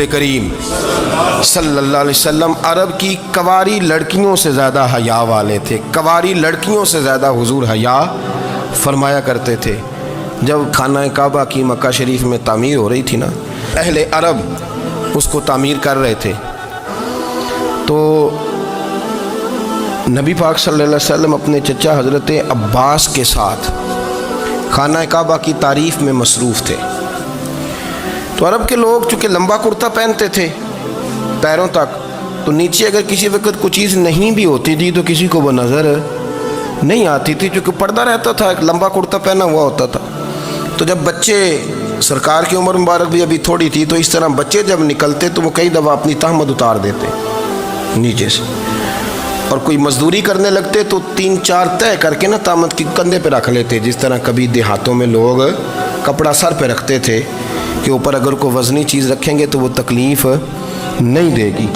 رسول کریم صلی اللہ علیہ وسلم عرب کی کواری لڑکیوں سے زیادہ حیا والے تھے، کواری لڑکیوں سے زیادہ حضور حیا فرمایا کرتے تھے۔ جب خانہ کعبہ کی مکہ شریف میں تعمیر ہو رہی تھی نا، اہل عرب اس کو تعمیر کر رہے تھے، تو نبی پاک صلی اللہ علیہ وسلم اپنے چچا حضرت عباس کے ساتھ خانہ کعبہ کی تعریف میں مصروف تھے۔ تو عرب کے لوگ چونکہ لمبا کرتا پہنتے تھے پیروں تک، تو نیچے اگر کسی وقت کوئی چیز نہیں بھی ہوتی تھی تو کسی کو وہ نظر نہیں آتی تھی، چونکہ پردہ رہتا تھا، ایک لمبا کرتا پہنا ہوا ہوتا تھا۔ تو جب بچے، سرکار کی عمر مبارک بھی ابھی تھوڑی تھی، تو اس طرح بچے جب نکلتے تو وہ کئی دفعہ اپنی تہمت اتار دیتے نیچے سے، اور کوئی مزدوری کرنے لگتے تو 3-4 طے کر کے نا تہمت کی کندھے پہ رکھ لیتے، جس طرح کبھی دیہاتوں میں لوگ کپڑا سر پہ رکھتے تھے کہ اوپر اگر کوئی وزنی چیز رکھیں گے تو وہ تکلیف نہیں دے گی۔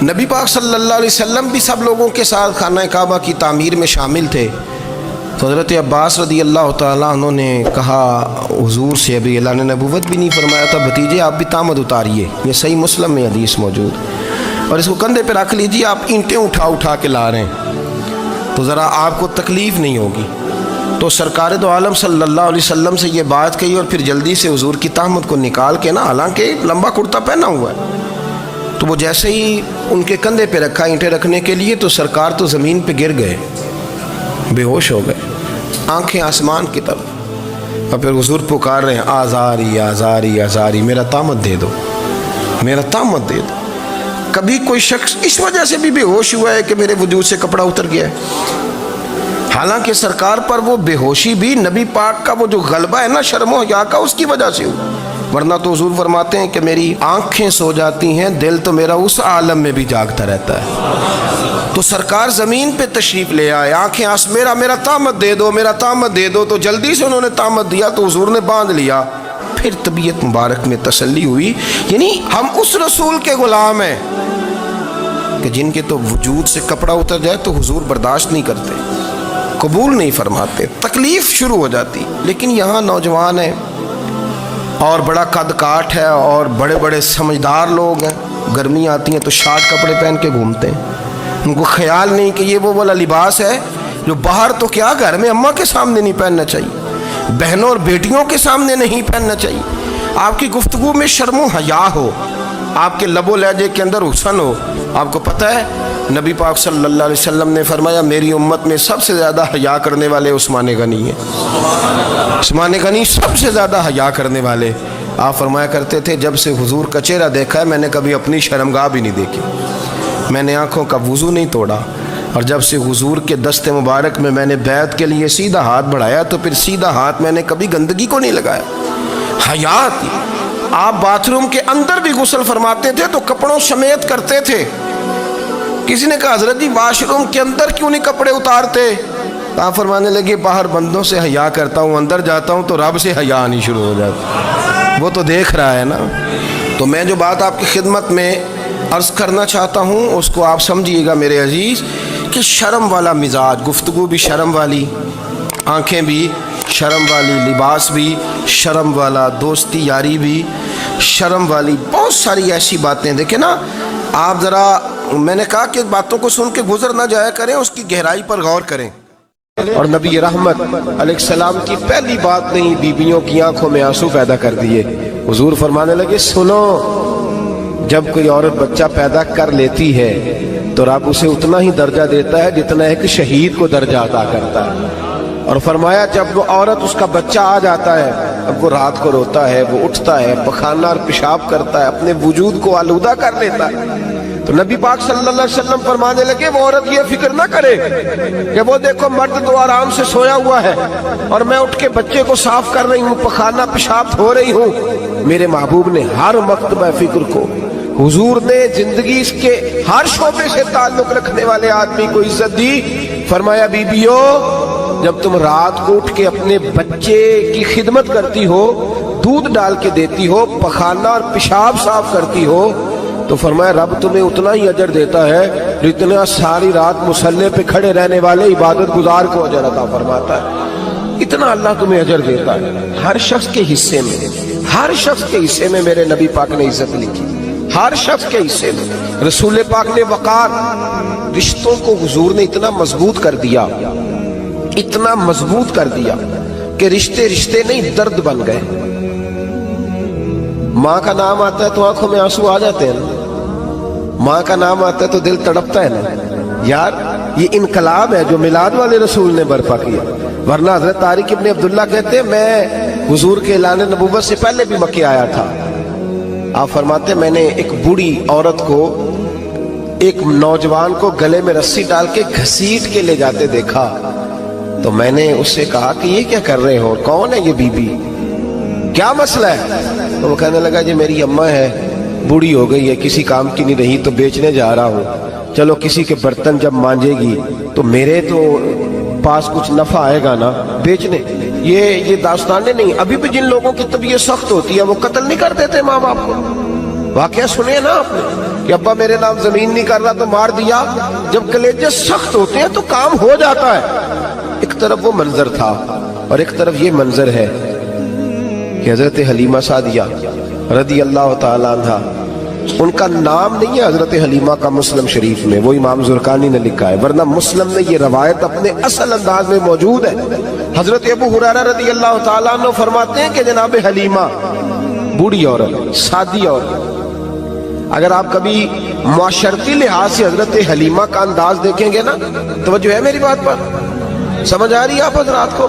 نبی پاک صلی اللہ علیہ وسلم بھی سب لوگوں کے ساتھ خانہ کعبہ کی تعمیر میں شامل تھے۔ تو حضرت عباس رضی اللہ تعالیٰ عنہ نے کہا حضور سے، ابھی اللہ نے نبوت بھی نہیں فرمایا تھا، بھتیجے آپ بھی تہمت اتاریے، یہ صحیح مسلم میں حدیث موجود، اور اس کو کندھے پہ رکھ لیجیے، آپ اینٹیں اٹھا کے لا رہے ہیں تو ذرا آپ کو تکلیف نہیں ہوگی۔ تو سرکار دو عالم صلی اللہ علیہ وسلم سے یہ بات کہی، اور پھر جلدی سے حضور کی تہمت کو نکال کے نا، حالانکہ لمبا کرتا پہنا ہوا ہے، تو وہ جیسے ہی ان کے کندھے پہ رکھا اینٹیں رکھنے کے لیے، تو سرکار تو زمین پہ گر گئے، بے ہوش ہو گئے، آنکھیں آسمان کی طرف، اور پھر حضور پکار رہے ہیں آزاری آزاری آزاری، میرا تہمت دے دو، میرا تہمت دے دو۔ کبھی کوئی شخص اس وجہ سے بھی بے ہوش ہوا ہے کہ میرے وجود سے کپڑا اتر گیا ہے؟ حالانکہ سرکار پر وہ بے ہوشی بھی نبی پاک کا وہ جو غلبہ ہے نا شرم و حیا کا، اس کی وجہ سے ہوا، ورنہ تو حضور فرماتے ہیں کہ میری آنکھیں سو جاتی ہیں، دل تو میرا اس عالم میں بھی جاگتا رہتا ہے۔ تو سرکار زمین پہ تشریف لے آئے، آنکھیں میرا تہمت دے دو، میرا تہمت دے دو، تو جلدی سے انہوں نے تہمت دیا تو حضور نے باندھ لیا۔ پھر طبیعت مبارک میں تسلی ہوئی، یعنی ہم اس رسول کے غلام ہیں کہ جن کے تو وجود سے کپڑا اتر جائے تو حضور برداشت نہیں کرتے، قبول نہیں فرماتے، تکلیف شروع ہو جاتی۔ لیکن یہاں نوجوان ہیں اور بڑا قد کاٹ ہے اور بڑے بڑے سمجھدار لوگ ہیں، گرمی آتی ہیں تو شارٹ کپڑے پہن کے گھومتے ہیں، ان کو خیال نہیں کہ یہ وہ والا لباس ہے جو باہر تو کیا گھر میں اماں کے سامنے نہیں پہننا چاہیے، بہنوں اور بیٹیوں کے سامنے نہیں پہننا چاہیے۔ آپ کی گفتگو میں شرم و حیا ہو، آپ کے لب و لہجے کے اندر حسن ہو۔ آپ کو پتہ ہے نبی پاک صلی اللہ علیہ وسلم نے فرمایا میری امت میں سب سے زیادہ حیا کرنے والے عثمان غنی ہیں، عثمان غنی سب سے زیادہ حیا کرنے والے۔ آپ فرمایا کرتے تھے جب سے حضور کا چہرہ دیکھا ہے میں نے کبھی اپنی شرمگاہ بھی نہیں دیکھی، میں نے آنکھوں کا وضو نہیں توڑا، اور جب سے حضور کے دست مبارک میں میں نے بیعت کے لیے سیدھا ہاتھ بڑھایا تو پھر سیدھا ہاتھ میں نے کبھی گندگی کو نہیں لگایا۔ حیا تھی۔ آپ باتھ روم کے اندر بھی غسل فرماتے تھے تو کپڑوں سمیت کرتے تھے۔ کسی نے کہا حضرت جی واش روم کے اندر کیوں نہیں کپڑے اتارتے؟ آپ فرمانے لگے باہر بندوں سے حیا کرتا ہوں، اندر جاتا ہوں تو رب سے حیا آنی شروع ہو جاتی، وہ تو دیکھ رہا ہے نا۔ تو میں جو بات آپ کی خدمت میں عرض کرنا چاہتا ہوں اس کو آپ سمجھیے گا میرے عزیز، کہ شرم والا مزاج، گفتگو بھی شرم والی، آنکھیں بھی شرم والی، لباس بھی شرم والا، دوستی یاری بھی شرم والی، بہت ساری ایسی باتیں۔ دیکھیں نا آپ ذرا، میں نے کہا کہ باتوں کو سن کے گزر نہ جایا کریں، اس کی گہرائی پر غور کریں۔ اور نبی رحمت علیہ السلام کی پہلی بات نے ہی بیویوں کی آنکھوں میں آنسو پیدا کر دیے۔ حضور فرمانے لگے سنو، جب کوئی عورت بچہ پیدا کر لیتی ہے تو رب اسے اتنا ہی درجہ دیتا ہے جتنا ایک شہید کو درجہ عطا کرتا ہے۔ اور فرمایا جب وہ عورت اس کا بچہ آ جاتا ہے، اب وہ رات کو روتا ہے، وہ اٹھتا ہے، پخانہ اور پیشاب کرتا ہے، اپنے وجود کو آلودہ کر لیتا ہے، تو نبی پاک صلی اللہ علیہ وسلم فرمانے لگے وہ عورت یہ فکر نہ کرے کہ وہ دیکھو مرد تو آرام سے سویا ہوا ہے اور میں اٹھ کے بچے کو صاف کر رہی ہوں، پخانہ پیشاب دھو رہی ہوں۔ میرے محبوب نے ہر مکتبہ فکر کو، حضور نے زندگی اس کے ہر شعبے سے تعلق رکھنے والے آدمی کو عزت دی۔ فرمایا بیبیو جب تم رات کو اٹھ کے اپنے بچے کی خدمت کرتی ہو، دودھ ڈال کے دیتی ہو، پخانہ اور پیشاب صاف کرتی ہو، تو فرمایا رب تمہیں اتنا ہی اجر دیتا ہے جتنا ساری رات مصلی پہ کھڑے رہنے والے عبادت گزار کو اجر عطا فرماتا ہے۔ اتنا اللہ تمہیں اجر دیتا ہے۔ ہر شخص کے حصے میں، ہر شخص کے حصے میں میرے نبی پاک نے عزت لکھی۔ ہر شخص کے حصے میں. رسول پاک نے وقار، رشتوں کو حضور نے اتنا مضبوط کر دیا، اتنا مضبوط کر دیا کہ رشتے رشتے نہیں درد بن گئے. ماں کا نام آتا ہے تو آنکھوں میں آنسو آ جاتے ہیں نا، ماں کا نام آتا ہے تو دل تڑپتا ہے نا. یار یہ انقلاب ہے جو میلاد والے رسول نے برپا کیا. ورنہ حضرت طارق ابن عبداللہ کہتے ہیں میں حضور کے اعلان نبوت سے پہلے بھی مکے آیا تھا. آپ فرماتے ہیں میں نے ایک بوڑھی عورت کو، ایک نوجوان کو گلے میں رسی ڈال کے گھسیٹ کے لے جاتے دیکھا تو میں نے اس سے کہا کہ یہ کیا کر رہے ہو، کون ہے یہ بی بی، کیا مسئلہ ہے؟ تو وہ کہنے لگا یہ میری اماں ہے، بوڑھی ہو گئی ہے، کسی کام کی نہیں رہی تو بیچنے جا رہا ہوں. چلو کسی کے برتن جب مانجے گی تو میرے تو پاس کچھ نفع آئے گا نا بیچنے. یہ داستانیں نہیں. ابھی بھی جن لوگوں کی طبیعت سخت ہوتی ہے وہ قتل نہیں کر دیتے ماں باپ کو. واقعہ سنے نا آپ نے کہ ابا میرے نام زمین نہیں کر رہا تو مار دیا. جب کلیجے سخت ہوتے ہیں تو کام ہو جاتا ہے. ایک طرف وہ منظر تھا اور ایک طرف یہ منظر ہے کہ حضرت حلیمہ سعدیہ رضی اللہ تعالی عنہ، ان کا نام نہیں ہے حضرت حلیمہ کا مسلم شریف میں، وہ امام زرقانی نے لکھا ہے، ورنہ مسلم میں یہ روایت اپنے اصل انداز میں موجود ہے. حضرت ابو ہریرہ رضی اللہ تعالیٰ عنہ فرماتے ہیں کہ جناب حلیمہ بوڑھی عورت، سادی عورت. اگر آپ کبھی معاشرتی لحاظ سے حضرت حلیمہ کا انداز دیکھیں گے نا، توجہ ہے میری بات پر، سمجھ آ رہی ہے آپ حضرات کو؟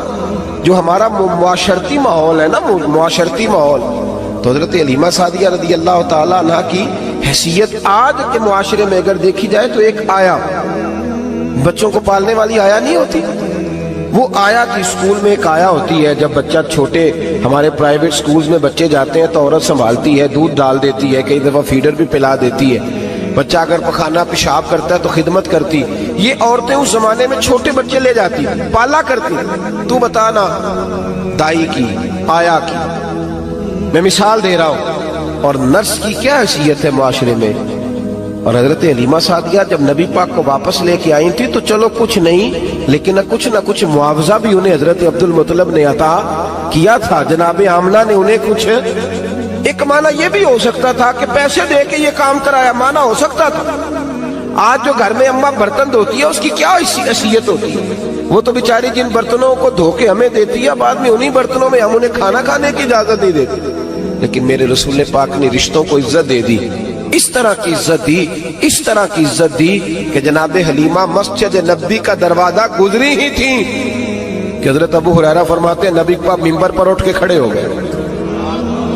جو ہمارا معاشرتی ماحول ہے نا، معاشرتی ماحول، تو حضرت حلیمہ سعدیہ رضی اللہ تعالیٰ عنہ کی حیثیت آج کے معاشرے میں اگر دیکھی جائے تو ایک آیا، بچوں کو پالنے والی آیا نہیں ہوتی، وہ آیا کی اسکول میں ایک آیا ہوتی ہے. جب بچہ چھوٹے ہمارے پرائیویٹ سکولز میں بچے جاتے ہیں تو عورت سنبھالتی ہے، دودھ ڈال دیتی ہے، کئی دفعہ فیڈر بھی پلا دیتی ہے. بچہ اگر پخانہ پیشاب کرتا ہے تو خدمت کرتی. یہ عورتیں اس زمانے میں چھوٹے بچے لے جاتی، پالا کرتی. تو بتانا دائی کی، آیا کی، میں مثال دے رہا ہوں، اور نرس کی کیا حیثیت ہے معاشرے میں. اور حضرت حلیمہ سعدیہ جب نبی پاک کو واپس لے کے آئی تھی تو چلو کچھ نہیں، لیکن نہ کچھ معاوضہ بھی انہیں حضرت عبد المطلب نے عطا کیا تھا. جناب آمنہ نے انہیں کچھ، ایک معنی یہ بھی ہو سکتا تھا کہ پیسے دے کے یہ کام کرایا، معنی ہو سکتا تھا. آج جو گھر میں اماں برتن دھوتی ہے اس کی کیا حیثیت ہوتی ہے؟ وہ تو بیچاری جن برتنوں کو دھو کے ہمیں دیتی ہے، بعد میں انہی برتنوں میں ہم انہیں کھانا کھانے کی اجازت نہیں دیتے. لیکن میرے رسول پاک نے رشتوں کو عزت دے دی، اس طرح کی عزت دی، اس طرح کی عزت دی کہ جناب حلیمہ مسجد نبی کا دروازہ گزری ہی تھی کہ حضرت ابو ہریرہ فرماتے ہیں نبی پاک ممبر پر اٹھ کے کھڑے ہو گئے.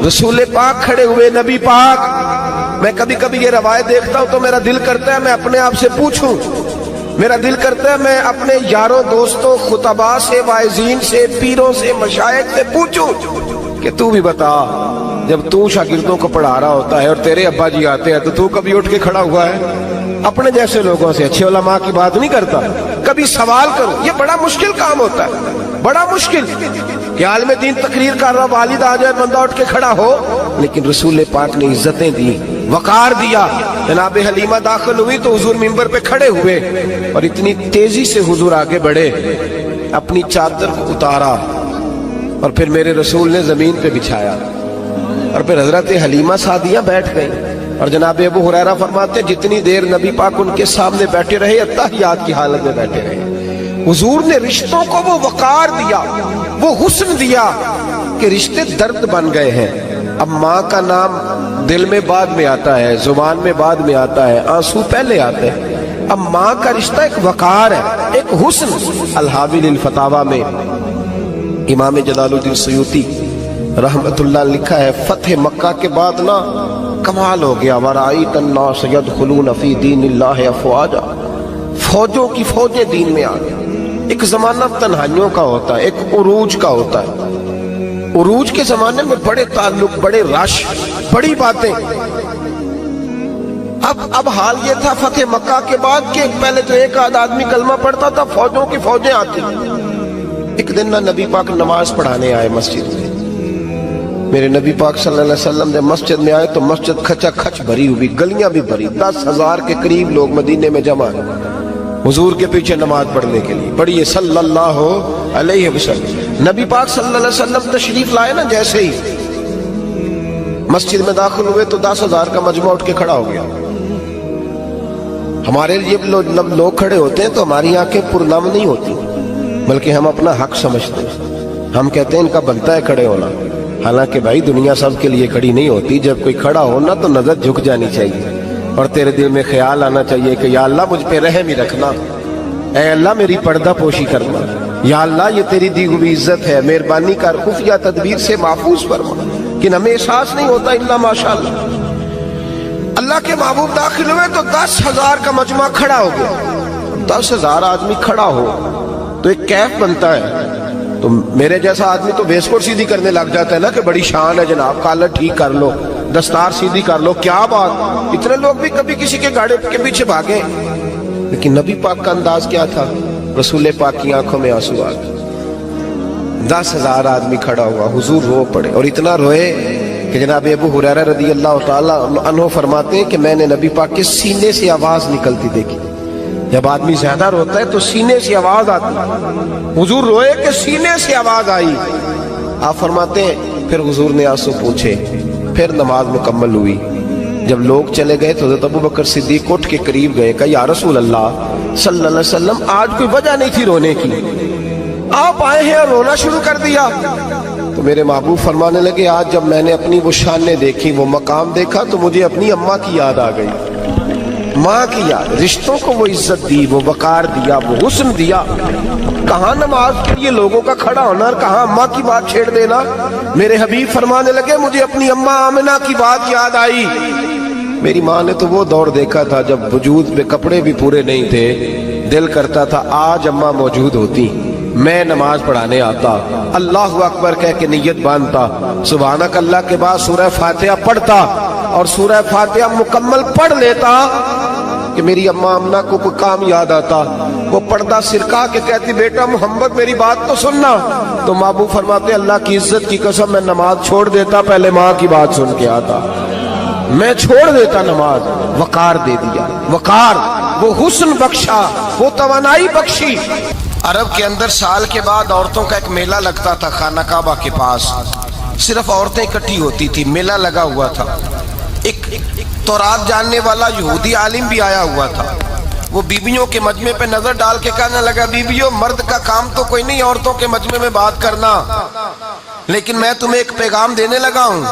رسول پاک کھڑے ہوئے، نبی پاک. میں کبھی کبھی یہ روایت دیکھتا ہوں تو میرا دل کرتا ہے میں اپنے آپ سے پوچھوں، میرا دل کرتا ہے میں اپنے یاروں دوستوں خطباء سے، واعظین سے، پیروں سے، مشائخ سے پوچھوں کہ تو بھی بتا، جب تو شاگردوں کو پڑھا رہا ہوتا ہے اور تیرے ابا جی آتے ہیں تو کبھی اٹھ کے کھڑا ہوا ہے؟ اپنے جیسے لوگوں سے، اچھے علماء کی بات نہیں کرتا. کبھی سوال کرو. یہ بڑا مشکل کام ہوتا ہے، بڑا مشکل کہ عالم دین تقریر کر رہا، والد آ جائے، بندہ اٹھ کے کھڑا ہو. لیکن رسول پاک نے عزتیں دی، وقار دیا. جناب حلیمہ داخل ہوئی تو حضور ممبر پہ کھڑے ہوئے اور اتنی تیزی سے حضور آگے بڑھے، اپنی چادر کو اتارا اور پھر میرے رسول نے زمین پہ بچھایا اور پھر حضرت حلیمہ سعدیہ بیٹھ گئی. اور جناب ابو ہریرہ فرماتے جتنی دیر نبی پاک ان کے سامنے بیٹھے رہے اتحیات کی حالت میں بیٹھے رہے. حضور نے رشتوں کو وہ وقار دیا، وہ حسن دیا کہ رشتے درد بن گئے ہیں. اب ماں کا نام دل میں بعد میں آتا ہے، زبان میں بعد میں آتا ہے، آنسو پہلے آتے ہیں. اب ماں کا رشتہ ایک وقار ہے، ایک حسن. الحاوی للفتاوی میں امام جلال الدین سیوطی رحمت اللہ لکھا ہے فتح مکہ کے بعد نا کمال ہو گیا. وَرَأَيْتَ النَّاسَ يَدْخُلُونَ فِي دِينِ اللَّهِ أَفْوَاجًا، فوجوں کی فوجیں دین میں آ گئی. ایک زمانہ تنہائیوں کا ہوتا ہے، ایک عروج کا ہوتا ہے. عروج کے زمانے میں بڑے تعلق، بڑے رش، بڑی باتیں. اب حال یہ تھا فتح مکہ کے بعد کہ پہلے تو ایک آدھ آدمی کلمہ پڑھتا تھا، فوجوں کی فوجیں آتی. ایک دن نہ نبی پاک نماز پڑھانے آئے مسجد میں. میرے نبی پاک صلی اللہ علیہ وسلم جب مسجد میں آئے تو مسجد کھچا کھچ بھری ہوئی، گلیاں بھی بھری، 10,000 کے قریب لوگ مدینے میں جمع ہیں حضور کے پیچھے نماز پڑھنے کے لیے. پڑھیے صلی اللہ علیہ وسلم. نبی پاک صلی اللہ علیہ وسلم تشریف لائے نا، جیسے ہی مسجد میں داخل ہوئے تو 10,000 کا مجمع اٹھ کے کھڑا ہو گیا. ہمارے لیے لوگ کھڑے ہوتے ہیں تو ہماری آنکھیں پرنم نہیں ہوتی، بلکہ ہم اپنا حق سمجھتے ہیں. ہم کہتے ہیں ان کا بنتا ہے کھڑے ہونا. حالانکہ بھائی دنیا سب کے لیے کھڑی نہیں ہوتی. جب کوئی کھڑا ہونا تو نظر جھک جانی چاہیے اور تیرے دل میں خیال آنا چاہیے کہ یا اللہ مجھ پہ رحم ہی رکھنا، اے اللہ میری پردہ پوشی کرنا، یا اللہ یہ تیری دی ہوئی عزت ہے، مہربانی کر خفیہ تدبیر سے محفوظ فرما. کہ ہمیں احساس نہیں ہوتا الا ماشاءاللہ. اللہ کے محبوب داخل ہوئے تو 10,000 کا مجمع کھڑا ہو گیا. 10,000 آدمی کھڑا ہو تو ایک کیف بنتا ہے. تو میرے جیسا آدمی تو ویسکوٹ سیدھی کرنے لگ جاتا ہے نا کہ بڑی شان ہے جناب، کالر ٹھیک کر لو، دستار سیدھی کر لو، کیا بات. اتنے لوگ بھی کبھی کسی کے گاڑی کے پیچھے بھاگے. لیکن نبی پاک کا انداز کیا تھا؟ رسول پاک کی آنکھوں میں آنسو آ گئے. 10,000 آدمی کھڑا ہوا، حضور رو پڑے اور اتنا روئے کہ جناب ابو ہریرہ رضی اللہ تعالیٰ عنہ فرماتے ہیں کہ میں نے نبی پاک کے سینے سے آواز نکلتی دیکھی. جب آدمی زیادہ روتا ہے تو سینے سے آواز آتی. حضور روئے کہ سینے سے آواز آئی. آپ فرماتے ہیں پھر حضور نے آنسو پوچھے، پھر نماز مکمل ہوئی. جب لوگ چلے گئے تو حضرت ابوبکر صدیق اٹھ کے قریب گئے، کہا یا رسول اللہ صلی اللہ علیہ وسلم آج کوئی وجہ نہیں تھی رونے کی، آپ آئے ہیں اور رونا شروع کر دیا. تو میرے محبوب فرمانے لگے آج جب میں نے اپنی وہ شانیں دیکھی، وہ مقام دیکھا تو مجھے اپنی اماں کی یاد آ گئی. ماں کی یاد، رشتوں کو وہ عزت دی، وہ وقار دیا، وہ حسن دیا. کہاں نماز کے لیے لوگوں کا کھڑا ہونا اور کہاں اماں کی بات چھیڑ دینا. میرے حبیب فرمانے لگے مجھے اپنی اماں آمنہ کی بات یاد آئی. میری ماں نے تو وہ دور دیکھا تھا جب وجود میں کپڑے بھی پورے نہیں تھے. دل کرتا تھا آج اماں موجود ہوتی، میں نماز پڑھانے آتا، اللہ اکبر کہہ کے نیت باندھتا، سبحانک اللہ کے بعد سورہ فاتحہ پڑھتا اور سورہ فاتحہ مکمل پڑھ لیتا کہ میری اماں آمنہ کو کوئی کام یاد آتا. وہ پردہ سرکا کے کہتی بیٹا محمد میری بات تو سننا. تو محبوب فرماتے اللہ کی عزت کی قسم میں نماز چھوڑ دیتا، پہلے ماں کی بات سن کے آتا. میں چھوڑ دیتا نماز. وقار دے دیا، وقار، وہ حسن بخشا، وہ توانائی بخشی. عرب کے اندر سال کے بعد عورتوں کا ایک میلہ لگتا تھا خانہ کعبہ کے پاس. صرف عورتیں اکٹھی ہوتی تھی، میلہ لگا ہوا تھا. ایک تورات جاننے والا یہودی عالم بھی آیا ہوا تھا. وہ بیویوں کے مجمع پہ نظر ڈال کے کہنے لگا بیویوں مرد کا کام تو کوئی نہیں عورتوں کے مجمع میں بات کرنا، لیکن میں تمہیں ایک پیغام دینے لگا ہوں.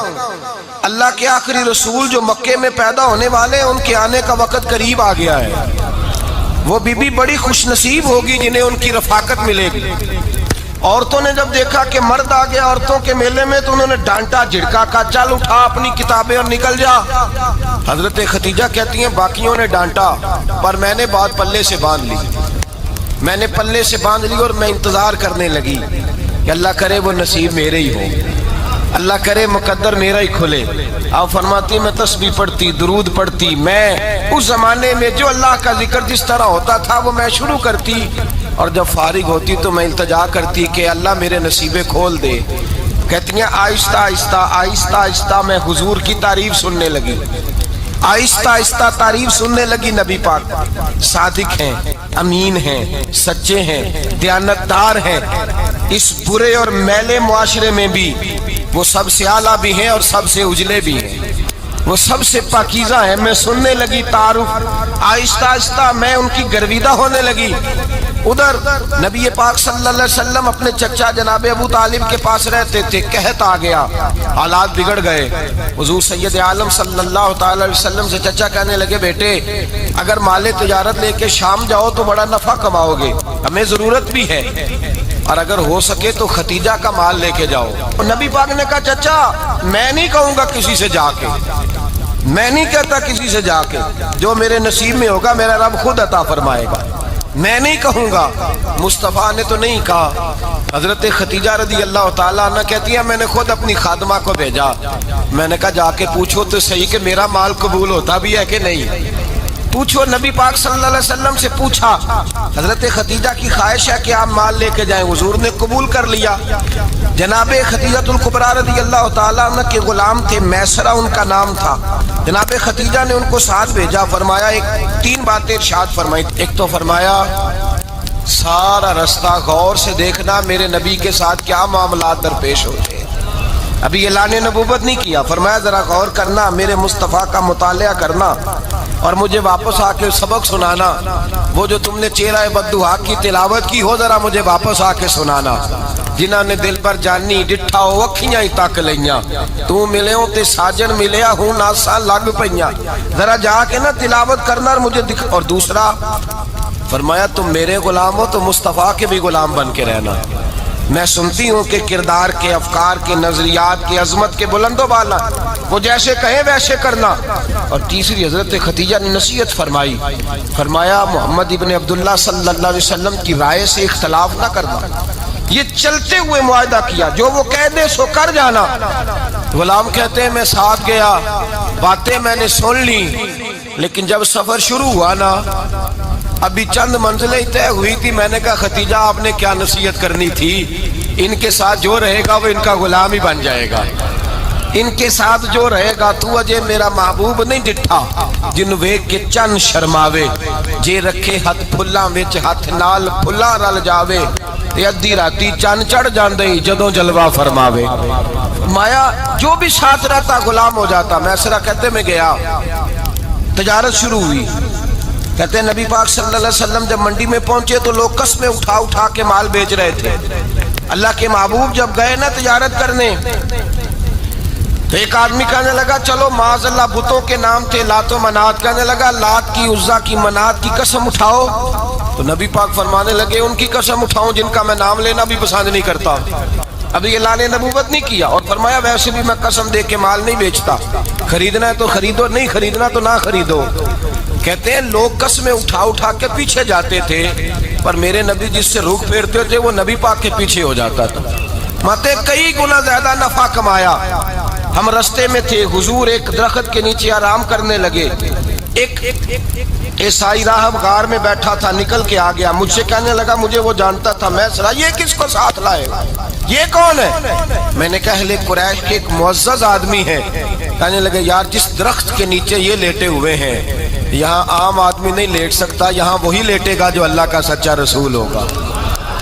اللہ کے آخری رسول جو مکے میں پیدا ہونے والے ہیں ان کے آنے کا وقت قریب آ گیا ہے. وہ بی بی بڑی خوش نصیب ہوگی جنہیں ان کی رفاقت ملے گی. عورتوں نے جب دیکھا کہ مرد آ گیا عورتوں کے میلے میں تو انہوں نے ڈانٹا جھڑکا، کہا چل اٹھا اپنی کتابیں اور نکل جا. حضرت خدیجہ کہتی ہیں باقیوں نے ڈانٹا پر میں نے بات پلے سے باندھ لی. میں نے پلے سے باندھ لی اور میں انتظار کرنے لگی کہ اللہ کرے وہ نصیب میرے ہی ہو، اللہ کرے مقدر میرا ہی کھلے. آپ فرماتی میں تسبیح پڑھتی، درود پڑھتی. میں اس زمانے میں جو اللہ کا ذکر جس طرح ہوتا تھا وہ میں شروع کرتی اور جب فارغ ہوتی تو میں التجا کرتی کہ اللہ میرے نصیبے کھول دے. کہتی ہیں آہستہ آہستہ آہستہ آہستہ میں حضور کی تعریف سننے لگی. آہستہ آہستہ تعریف سننے لگی. نبی پاک صادق ہیں، امین ہیں، سچے ہیں، دیانتدار ہیں. اس برے اور میلے معاشرے میں بھی وہ سب سے اعلیٰ بھی ہیں اور سب سے اجلے بھی ہیں، وہ سب سے پاکیزہ ہیں. میں سننے لگی تعارف. آہستہ آہستہ میں ان کی گرویدہ ہونے لگی. ادھر نبی پاک صلی اللہ علیہ وسلم اپنے چچا جناب ابو طالب کے پاس رہتے تھے. قحط آ گیا، حالات بگڑ گئے. حضور سید عالم صلی اللہ تعالی علیہ وسلم سے چچا کہنے لگے بیٹے اگر مال تجارت لے کے شام جاؤ تو بڑا نفع کماؤ گے، ہمیں ضرورت بھی ہے، اور اگر ہو سکے تو ختیجہ کا مال لے کے جاؤ. اور نبی پاک نے کہا چچا میں نہیں کہوں گا کسی سے جا کے، میں نہیں کہتا کسی سے جا کے، جو میرے نصیب میں ہوگا میرا رب خود عطا فرمائے گا، میں نہیں کہوں گا. مصطفیٰ نے تو نہیں کہا. حضرت خدیجہ رضی اللہ تعالیٰ عنہ کہتی ہے میں نے خود اپنی خادمہ کو بھیجا. میں نے کہا جا کے پوچھو تو صحیح کہ میرا مال قبول ہوتا بھی ہے کہ نہیں. پوچھو. نبی پاک صلی اللہ علیہ وسلم سے پوچھا. حضرت خدیجہ کی خواہش ہے کہ آپ مال لے کے جائیں. حضور نے قبول کر لیا. جناب خدیجہ الکبریٰ رضی اللہ تعالیٰ عنہ کے غلام تھے، میسرہ ان کا نام تھا. جناب خدیجہ نے ان کو ساتھ بھیجا. فرمایا ایک 3 باتیں ارشاد فرمائی. ایک تو فرمایا سارا رستہ غور سے دیکھنا میرے نبی کے ساتھ کیا معاملات درپیش ہوتے ہیں. ابھی اعلان نبوت نہیں کیا. فرمایا ذرا غور کرنا, میرے مصطفیٰ کا مطالعہ کرنا اور مجھے واپس آ کے سبق سنانا. وہ جو تم نے چہرہ بددعا کی تلاوت کی ہو, ذرا مجھے واپس آ کے سنانا. جنہاں نے دل پر جانی ڈٹھا ہو اکھیاں ہی تک لیاں, تو ملے ہوں تے ساجن ملیا ہوں ناساں لگ پئیاں. ذرا جا کے نا تلاوت کرنا اور مجھے اور دوسرا فرمایا تم میرے غلام ہو تو مصطفیٰ کے بھی غلام بن کے رہنا. میں سنتی ہوں کہ کردار کے, افکار کے, نظریات کے, عظمت کے بلند و بالا, وہ جیسے کہیں ویسے کرنا. اور تیسری حضرت خدیجہ نے نصیحت فرمائی. فرمایا محمد ابن عبداللہ صلی اللہ علیہ وسلم کی رائے سے اختلاف نہ کرنا. یہ چلتے ہوئے معاہدہ کیا, جو وہ کہہ دے سو کر جانا. غلام کہتے ہیں میں ساتھ گیا, باتیں میں نے سن لی, لیکن جب سفر شروع ہوا نا, ابھی چند منزلیں طے ہوئی تھی, میں نے کہا خدیجہ آپ نے کیا نصیحت کرنی تھی, ان کے ساتھ جو رہے گا وہ ان کا غلام ہی بن جائے گا. ان کے ساتھ جو رہے گا تو اجے میرا محبوب نہیں ڈٹھا جن ویکھ کے چن شرماوے, جے رکھے ہاتھ پھلاں وچ ہاتھ نال پھلاں رل جاوے, تے ادھی راتی چن چڑھ جاندے جدوں جلوہ فرماوے. مایا جو بھی ساتھ رہتا غلام ہو جاتا. میں اسرا کہتے میں گیا, تجارت شروع ہوئی. کہتے ہیں نبی پاک صلی اللہ علیہ وسلم جب منڈی میں پہنچے تو لوگ قسمیں اٹھا اٹھا کے مال بیچ رہے تھے. اللہ کے محبوب جب گئے نا تجارت کرنے, تو ایک آدمی کہنے لگا چلو معاذ اللہ بتوں کے نام تھے لات و منات, کہنے لگا لات کی, عزا کی, منات کی قسم اٹھاؤ. تو نبی پاک فرمانے لگے ان کی قسم اٹھاؤں جن کا میں نام لینا بھی پسند نہیں کرتا. ابھی اعلان نبوت نہیں کیا. اور فرمایا ویسے بھی میں قسم دے کے مال نہیں بیچتا, خریدنا ہے تو خریدو, نہیں خریدنا تو نہ خریدو. کہتے ہیں لوگ قسمیں اٹھا اٹھا کے پیچھے جاتے تھے, پر میرے نبی جس سے رخ پھیرتے تھے وہ نبی پاک کے پیچھے ہو جاتا تھا. ماتے کئی گنا زیادہ نفع کمایا. ہم رستے میں تھے, حضور ایک درخت کے نیچے آرام کرنے لگے. ایک عیسائی راہب غار میں بیٹھا تھا, نکل کے آ گیا, مجھ سے کہنے لگا مجھے وہ جانتا تھا. میں سنا یہ کس کو ساتھ لائے, یہ کون ہے؟ میں نے کہا اہل قریش کے ایک معزز آدمی ہے. کہنے لگے یار جس درخت کے نیچے یہ لیٹے ہوئے ہیں یہاں عام آدمی نہیں لیٹ سکتا, یہاں وہی لیٹے گا جو اللہ کا سچا رسول ہوگا.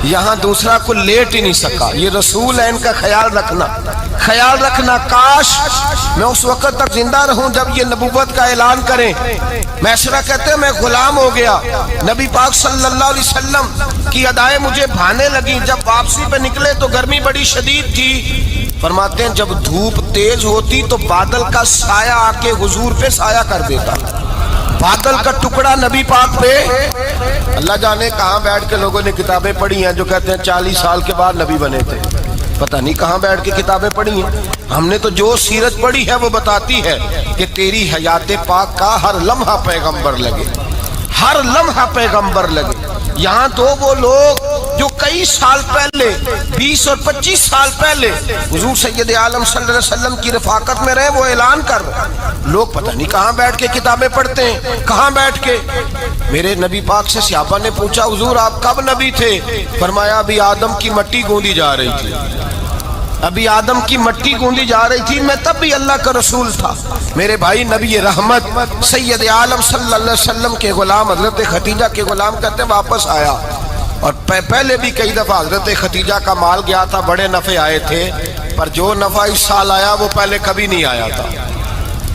یہاں دوسرا کوئی لیٹ ہی نہیں سکا, یہ رسول ہے, ان کا خیال رکھنا. خیال رکھنا کاش میں اس وقت تک زندہ رہوں جب یہ نبوت کا اعلان کریں. میسرہ کہتے ہیں میں غلام ہو گیا. نبی پاک صلی اللہ علیہ وسلم کی ادائیں مجھے بھانے لگی. جب واپسی پہ نکلے تو گرمی بڑی شدید تھی. فرماتے ہیں جب دھوپ تیز ہوتی تو بادل کا سایہ آ کے حضور پہ سایہ کر دیتا. بادل کا ٹکڑا نبی پاک پہ, اللہ جانے کہاں بیٹھ کے لوگوں نے کتابیں پڑھی ہیں جو کہتے ہیں 40 سال کے بعد نبی بنے تھے. پتہ نہیں کہاں بیٹھ کے کتابیں پڑھی ہیں. ہم نے تو جو سیرت پڑھی ہے وہ بتاتی ہے کہ تیری حیات پاک کا ہر لمحہ پیغمبر لگے, ہر لمحہ پیغمبر لگے. یہاں تو وہ لوگ جو کئی سال پہلے 20 اور 25 سال پہلے حضور سید عالم صلی اللہ علیہ وسلم کی رفاقت میں رہے, وہ اعلان کر رہے. لوگ پتہ نہیں کہاں بیٹھ کے کتابیں پڑھتے ہیں, کہاں بیٹھ کے. میرے نبی پاک سے صحابہ نے پوچھا حضور آپ کب نبی تھے؟ فرمایا ابھی آدم کی مٹی گوندی جا رہی تھی, ابھی آدم کی مٹی گوندی جا رہی تھی, میں تب بھی اللہ کا رسول تھا. میرے بھائی نبی رحمت سید عالم صلی اللہ علیہ وسلم کے غلام حضرت خدیجہ کے غلام کہتے ہیں واپس آیا. اور پہلے بھی کئی دفعہ حضرت خدیجہ کا مال گیا تھا, بڑے نفع آئے تھے, پر جو نفع اس سال آیا وہ پہلے کبھی نہیں آیا تھا.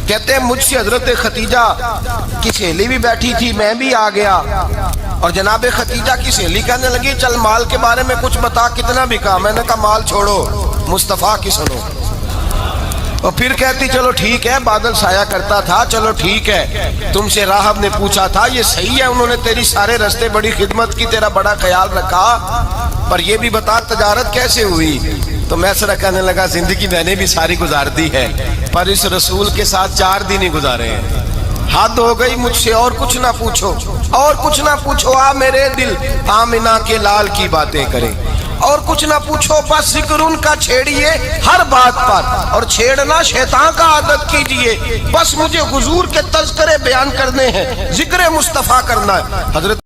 کہتے ہیں مجھ سے حضرت خدیجہ کی سہیلی بھی بیٹھی تھی, میں بھی آ گیا. اور جناب خدیجہ کی سہیلی کہنے لگی چل مال کے بارے میں کچھ بتا, کتنا بکا؟ میں نے کہا مال چھوڑو, مصطفیٰ کی سنو. اور پھر کہتی چلو ٹھیک ہے, بادل سایہ کرتا تھا, چلو ٹھیک ہے. تم سے راہب نے پوچھا تھا, یہ صحیح ہے انہوں نے تیری سارے رستے بڑی خدمت کی, تیرا بڑا خیال رکھا, پر یہ بھی بتا تجارت کیسے ہوئی؟ تو میں سرا کہنے لگا زندگی میں نے بھی ساری گزار دی ہے, پر اس رسول کے ساتھ 4 دن ہی گزارے ہیں. حد ہو گئی مجھ سے, اور کچھ نہ پوچھو, اور کچھ نہ پوچھو. آ میرے دل آمنہ کے لال کی باتیں کرے, اور کچھ نہ پوچھو. بس ذکر ان کا چھیڑیے ہر بات پر, اور چھیڑنا شیطان کا عادت کیجئے. بس مجھے حضور کے تذکرے بیان کرنے ہیں, ذکر مصطفیٰ کرنا ہے. حضرت